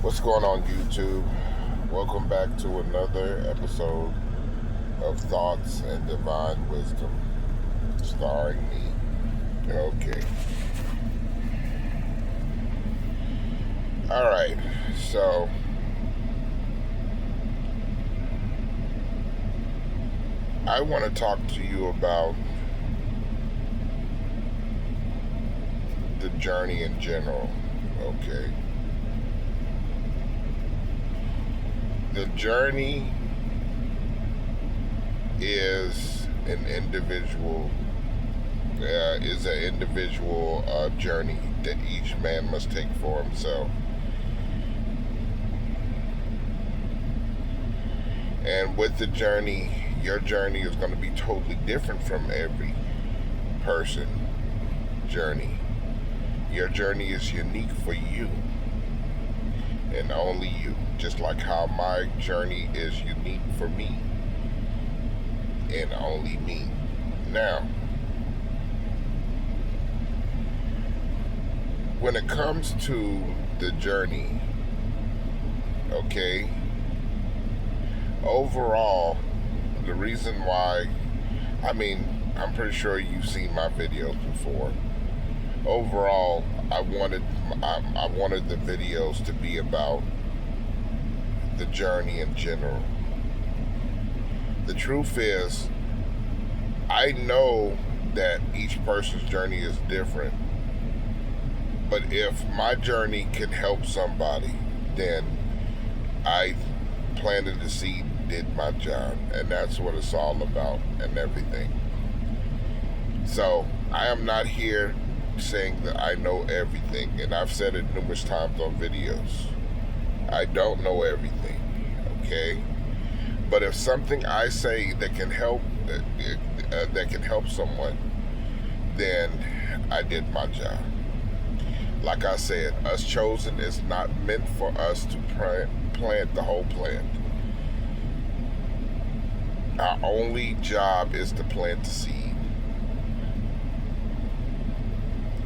What's going on, YouTube? Welcome back to another episode of Thoughts and Divine Wisdom, starring me. Okay. Alright, so I want to talk to you about the journey in general, okay? The journey is an individual journey that each man must take for himself. And with the journey, your journey is going to be totally different from every person journey. Your journey is unique for you and only you, just like how my journey is unique for me and only me. Now, when it comes to the journey, okay, overall, the reason why, I'm pretty sure you've seen my videos before. Overall, I wanted the videos to be about the journey in general. The truth is, I know that each person's journey is different, but if my journey can help somebody, then I planted the seed, did my job, and that's what it's all about and everything. So I am not here saying that I know everything, and I've said it numerous times on videos. I don't know everything, okay? But if something I say that can help someone, then I did my job. Like I said, us chosen is not meant for us to plant the whole plant. Our only job is to plant the seed.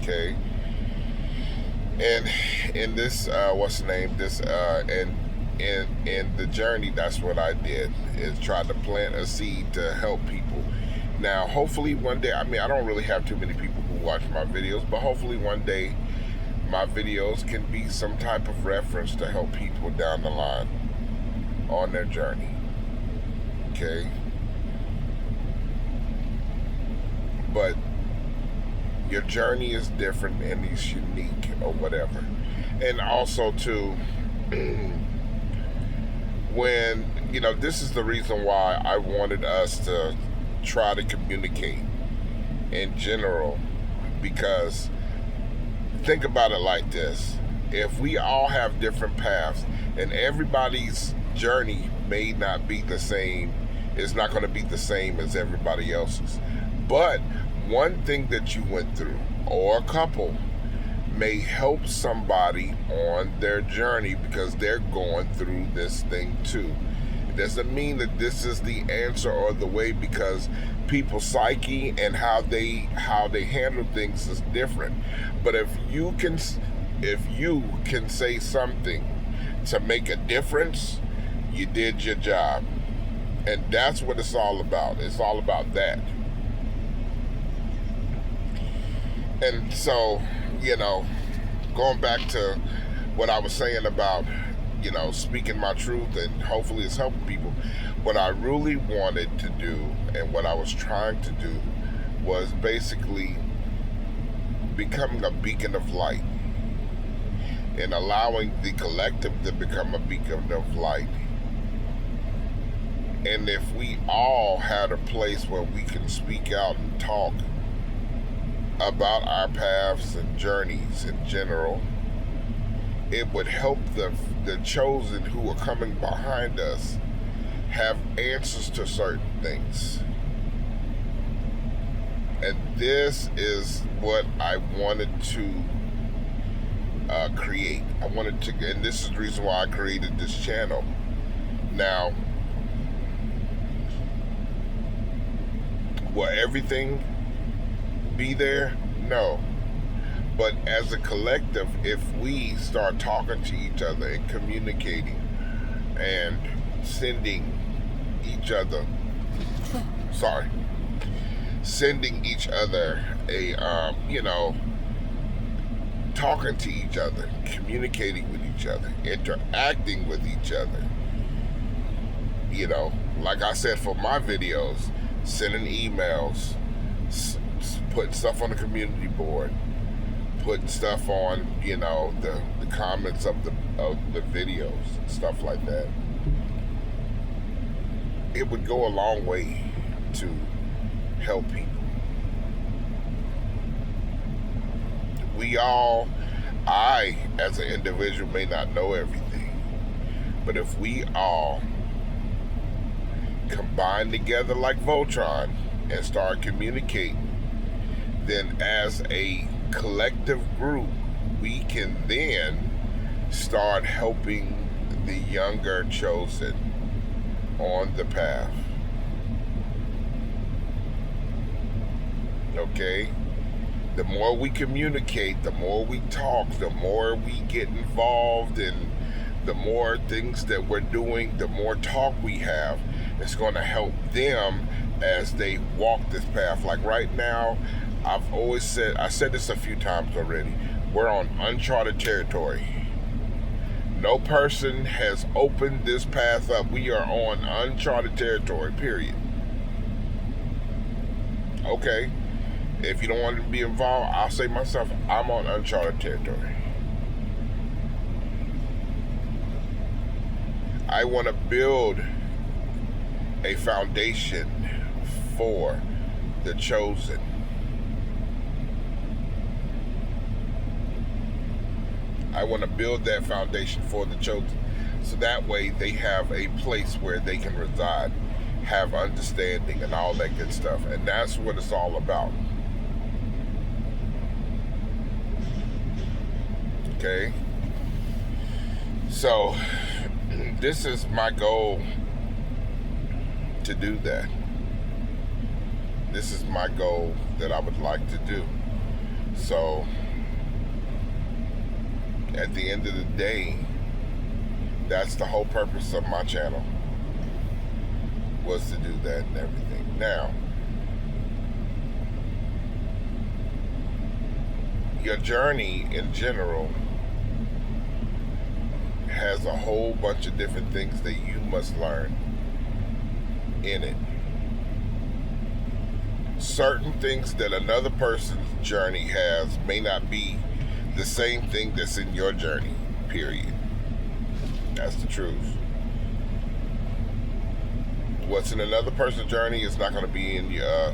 Okay, and in this in the journey, that's what I did, is try to plant a seed to help people. Now, hopefully one day, I don't really have too many people who watch my videos, but hopefully one day my videos can be some type of reference to help people down the line on their journey. Okay, but your journey is different and it's unique or whatever. And also too, when, this is the reason why I wanted us to try to communicate in general, because think about it like this. If we all have different paths and everybody's journey may not be the same, it's not going to be the same as everybody else's. But one thing that you went through, or a couple, may help somebody on their journey because they're going through this thing too. It doesn't mean that this is the answer or the way, because people's psyche and how they handle things is different. But if you can say something to make a difference, you did your job. And that's what it's all about. It's all about that. And so, going back to what I was saying about, speaking my truth and hopefully it's helping people, what I really wanted to do and what I was trying to do was basically becoming a beacon of light and allowing the collective to become a beacon of light. And if we all had a place where we can speak out and talk about our paths and journeys in general, it would help the chosen who are coming behind us have answers to certain things. And this is what I wanted to create. And this is the reason why I created this channel. Now, will everything be there? No. But as a collective, if we start talking to each other and communicating and sending each other a talking to each other, communicating with each other, interacting with each other, like I said, for my videos, sending emails, putting stuff on the community board, putting stuff on the comments of the videos, stuff like that, it would go a long way to help people. I as an individual may not know everything, but if we all combine together like Voltron and start communicating, then as a collective group, we can then start helping the younger chosen on the path. Okay? The more we communicate, the more we talk, the more we get involved in the more things that we're doing, the more talk we have, it's going to help them as they walk this path. Like right now, I said this a few times already, we're on uncharted territory. No person has opened this path up. We are on uncharted territory, period. Okay? If you don't want to be involved, I'll say myself, I'm on uncharted territory. I want to build a foundation for the chosen. I want to build that foundation for the chosen, so that way they have a place where they can reside, have understanding and all that good stuff. And that's what it's all about. Okay? So, this is my goal to do that. This is my goal that I would like to do. So, at the end of the day, that's the whole purpose of my channel, was to do that and everything. Now, your journey in general has a whole bunch of different things that you must learn in it. Certain things that another person's journey has may not be the same thing that's in your journey, period. That's the truth. What's in another person's journey is not going to be in your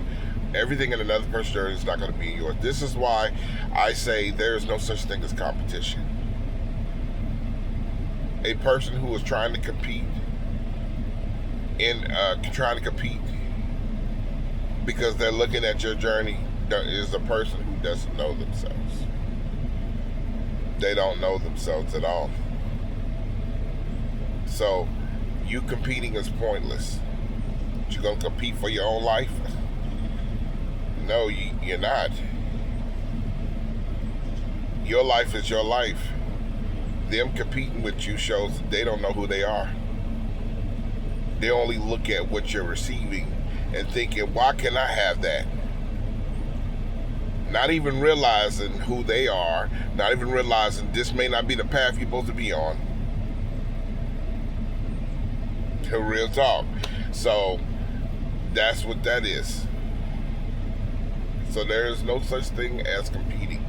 everything in another person's journey is not going to be in yours. This is why I say there is no such thing as competition. A person who is trying to compete because they're looking at your journey is a person who doesn't know themselves. They don't know themselves at all. So you competing is pointless. You gonna compete for your own life? No, you're not. Your life is your life. Them competing with you shows they don't know who they are. They only look at what you're receiving and thinking, why can I have that? Not even realizing who they are, not even realizing this may not be the path you're supposed to be on. Real talk. So that's what that is. So there is no such thing as competing.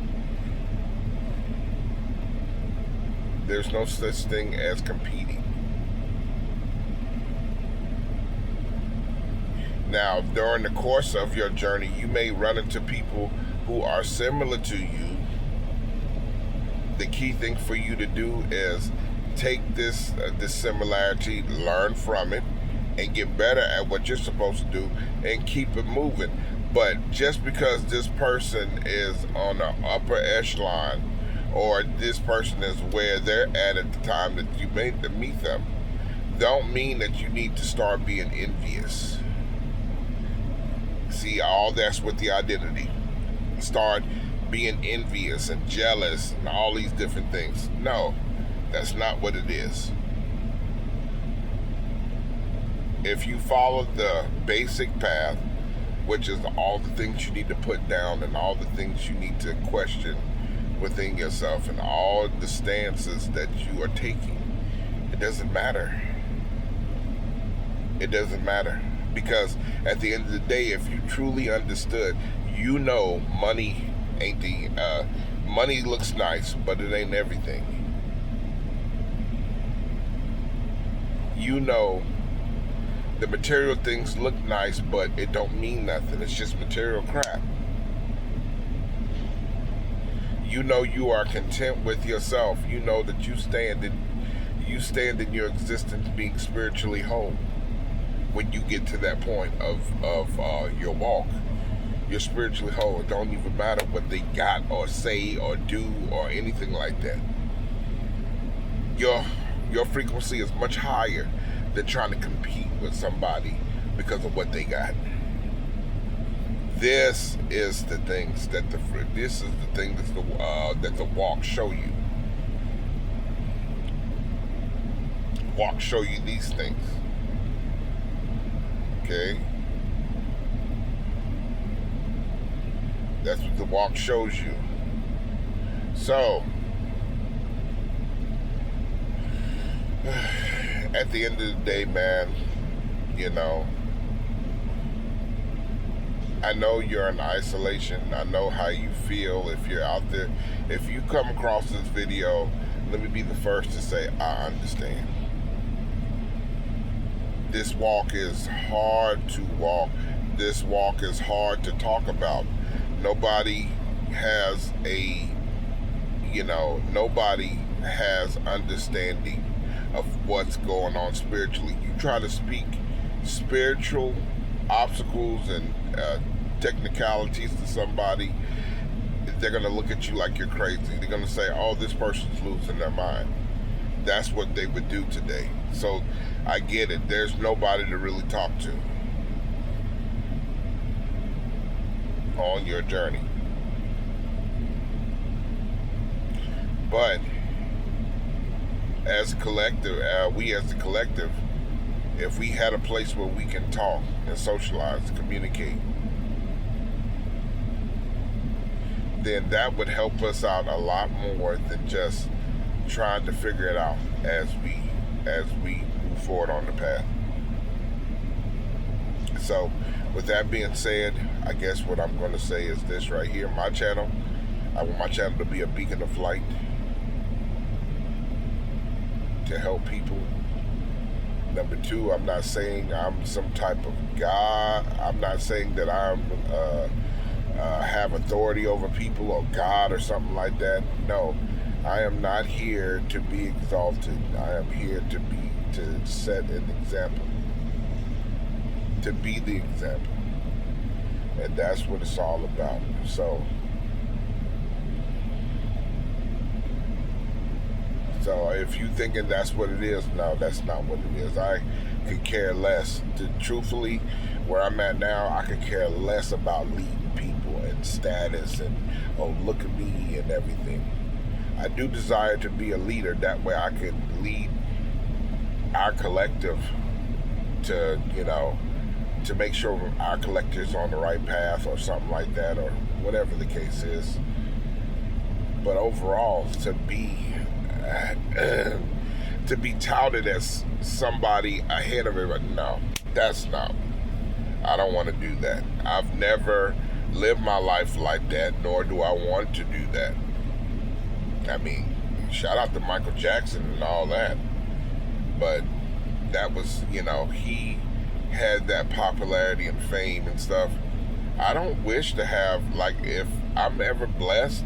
There's no such thing as competing. Now, during the course of your journey, you may run into people who are similar to you. The key thing for you to do is take this similarity, learn from it, and get better at what you're supposed to do and keep it moving. But just because this person is on the upper echelon, or this person is where they're at the time that you made to meet them, don't mean that you need to start being envious. See, all that's with the identity. Start being envious and jealous and all these different things. No, that's not what it is. If you follow the basic path, which is all the things you need to put down and all the things you need to question within yourself and all the stances that you are taking, it doesn't matter. It doesn't matter. Because at the end of the day, if you truly understood, you know money ain't the money looks nice, but it ain't everything. You know the material things look nice, but it don't mean nothing. It's just material crap. You know you are content with yourself. You know that you stand in your existence being spiritually whole. When you get to that point of your walk, you're spiritually whole. It don't even matter what they got or say or do or anything like that. Your frequency is much higher than trying to compete with somebody because of what they got. This is the things that the walk show you. Walk show you these things. Okay? That's what the walk shows you. So, at the end of the day, man, you know, I know you're in isolation. I know how you feel if you're out there. If you come across this video, let me be the first to say, I understand. This walk is hard to walk. This walk is hard to talk about. Nobody has nobody has understanding of what's going on spiritually. You try to speak spiritual obstacles and technicalities to somebody, they're going to look at you like you're crazy. They're going to say, oh, this person's losing their mind. That's what they would do today. So I get it. There's nobody to really talk to on your journey. But as a collective, we as a collective, if we had a place where we can talk and socialize, communicate, then that would help us out a lot more than just trying to figure it out as we move forward on the path. So with that being said, I guess what I'm going to say is this right here, my channel. I want my channel to be a beacon of light to help people. Number two, I'm not saying I'm some type of God. I'm not saying that I'm have authority over people or God or something like that. No, I am not here to be exalted. I am here to set an example, to be the example, and that's what it's all about. So if you thinking that's what it is, no, that's not what it is. I could care less. Truthfully, where I'm at now, I could care less about leading people and status and, oh, look at me and everything. I do desire to be a leader. That way I could lead our collective to, to make sure our collective is on the right path or something like that, or whatever the case is. But overall, to be touted as somebody ahead of everybody, no, that's not. I don't want to do that. I've never lived my life like that, nor do I want to do that. I mean, shout out to Michael Jackson and all that, but that was, he had that popularity and fame and stuff. I don't wish to have, like, if I'm ever blessed,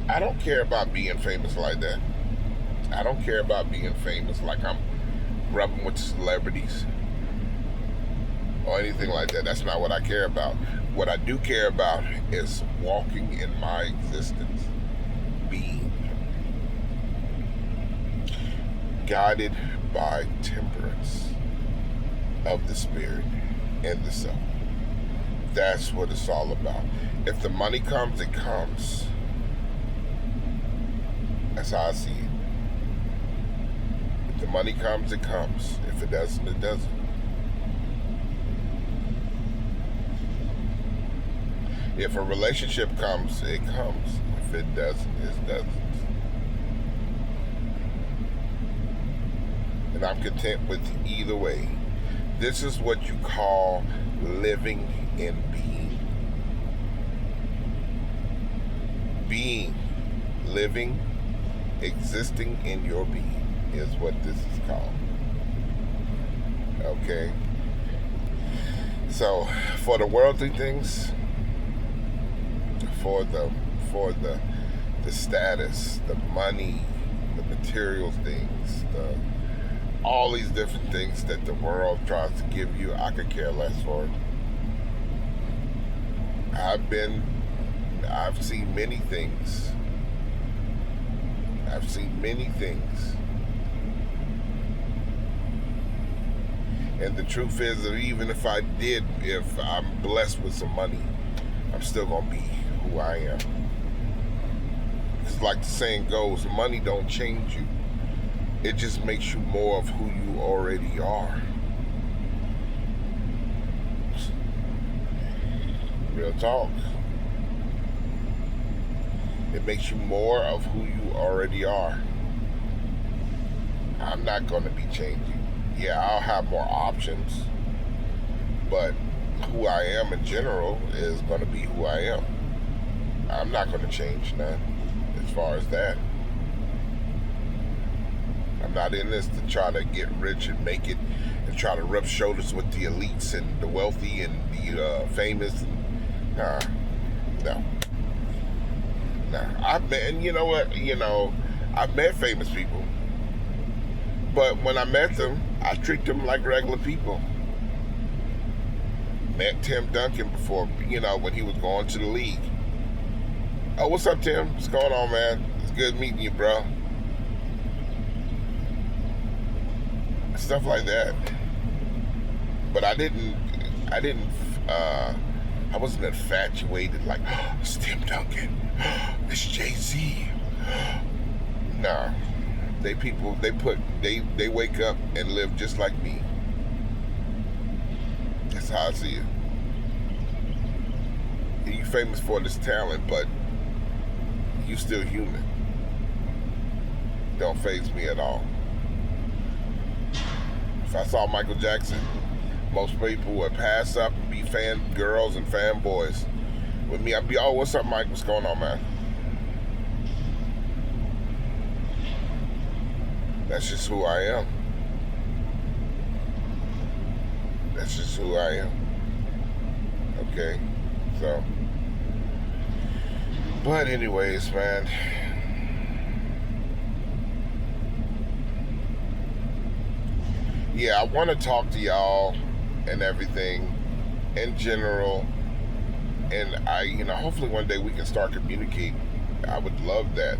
I don't care about being famous like that. I don't care about being famous like I'm rubbing with celebrities or anything like that. That's not what I care about. What I do care about is walking in my existence, being guided by temperance of the spirit and the self. That's what it's all about. If the money comes, it comes. That's how I see it. If the money comes, it comes. If it doesn't, it doesn't. If a relationship comes, it comes. If it doesn't, it doesn't. And I'm content with either way. This is what you call living in being. Being, living, existing in your being is what this is called. Okay? So, for the worldly things, for the status, the money, the material things, all these different things that the world tries to give you, I could care less for it. I've seen many things. I've seen many things. And the truth is that even if I'm blessed with some money, I'm still going to be who I am. It's like the saying goes, money don't change you. It just makes you more of who you already are. Real talk. It makes you more of who you already are. I'm not going to be changing. Yeah, I'll have more options, but who I am in general is going to be who I am. I'm not going to change none as far as that. I'm not in this to try to get rich and make it and try to rub shoulders with the elites and the wealthy and the famous. No. I've met famous people, but when I met them, I treat them like regular people. Met Tim Duncan before, when he was going to the league. Oh, what's up, Tim? What's going on, man? It's good meeting you, bro. Stuff like that. But I wasn't infatuated like, oh, it's Tim Duncan, it's Jay-Z. Nah. They wake up and live just like me. That's how I see it. You famous for this talent, but you still human. Don't faze me at all. If I saw Michael Jackson, most people would pass up and be fan girls and fanboys. With me, I'd be, oh, what's up, Mike? What's going on, man? That's just who I am. That's just who I am. Okay? So. But anyways, man. Yeah, I want to talk to y'all and everything in general. And hopefully one day we can start communicating. I would love that.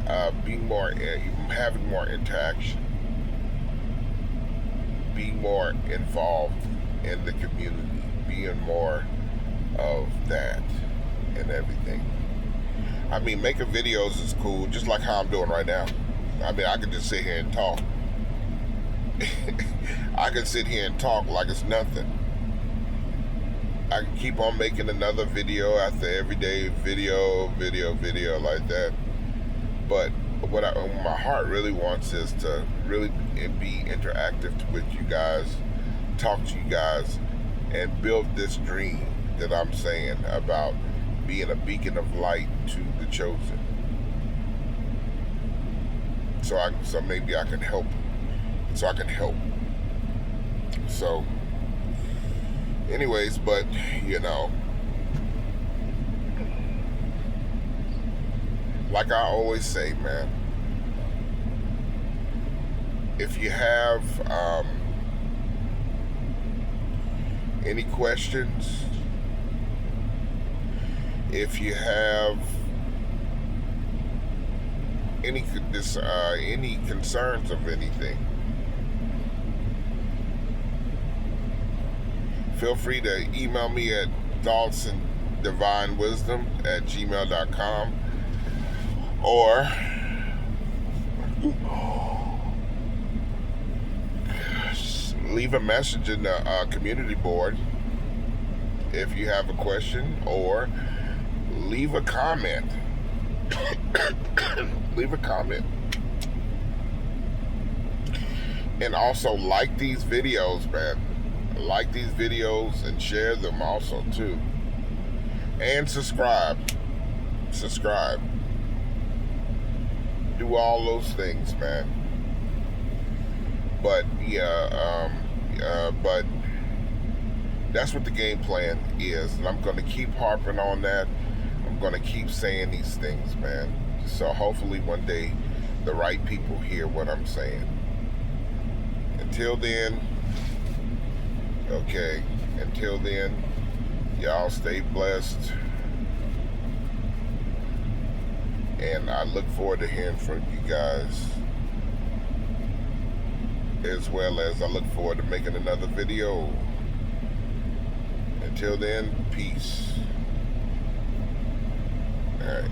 Having more interaction, being more involved in the community, being more of that and everything. I mean, making videos is cool, just like how I'm doing right now. I mean, I can just sit here and talk. I can sit here and talk like it's nothing. I can keep on making another video after every day, video like that. But what my heart really wants is to really be interactive with you guys, talk to you guys, and build this dream that I'm saying about being a beacon of light to the chosen. So maybe I can help. So I can help. So, anyways, but like I always say, man, if you have any questions, if you have any concerns of anything, Feel free to email me at thoughtsanddivinewisdom@gmail.com, or leave a message in the community board if you have a question, or leave a comment. Leave a comment. And also like these videos, man. Like these videos and share them also too. And subscribe. Subscribe. Do all those things, man. But yeah, but that's what the game plan is, and I'm going to keep harping on that. I'm going to keep saying these things, man. So hopefully one day the right people hear what I'm saying. Until then, okay, until then, y'all stay blessed. And I look forward to hearing from you guys, as well as I look forward to making another video. Until then, peace. All right.